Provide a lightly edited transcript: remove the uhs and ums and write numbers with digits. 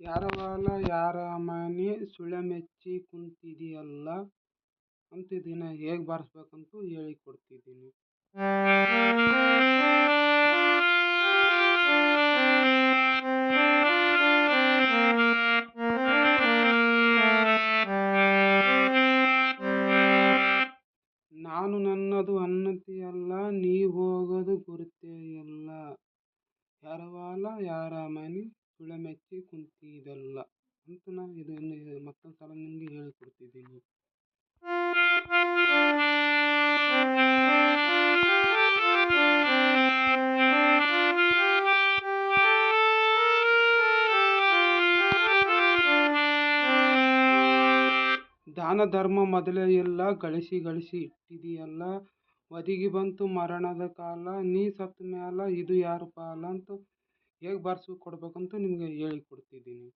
ಯಾರವಾಲ ಯಾರ ಮನೆ ಸುಳೆ ಮೆಚ್ಚಿ ಕುಂತಿದೆಯಲ್ಲ ಅಂತ ಇದನ್ನ ಹೇಗೆ ಬಾರಿಸ್ಬೇಕಂತೂ ಹೇಳಿಕೊಡ್ತಿದ್ದೀನಿ. ನಾನು ನನ್ನದು ಅನ್ನತಿಯಲ್ಲ, ನೀ ಹೋಗೋದು ಗುರುತೇ ಇಲ್ಲ. ಯಾರವಾಲ ಯಾರ ಮನೆ ಸುಳೆ ಮೆಚ್ಚಿ ಕುಂತಿದಲ್ಲ ಅಂತ ನಾನು ಇದನ್ನು ಮತ್ತೊಂದು ಸಲ ನಿಮಗೆ ಹೇಳಿಕೊಡ್ತಿದ್ದೀನಿ. ದಾನ ಧರ್ಮ ಮೊದಲೇ ಇಲ್ಲ, ಗಳಿಸಿ ಗಳಿಸಿ ಇಟ್ಟಿದೆಯಲ್ಲ. ಒದಗಿ ಬಂತು ಮರಣದ ಕಾಲ, ನೀ ಸತ್ತ ಮ್ಯಾಲ ಇದು ಯಾರ ಪಾಲ ಅಂತ ಹೇಗೆ ಬಾರಿಸಿ ಕೊಡ್ಬೇಕಂತ ನಿಮಗೆ ಹೇಳಿಕೊಡ್ತಿದ್ದೀನಿ.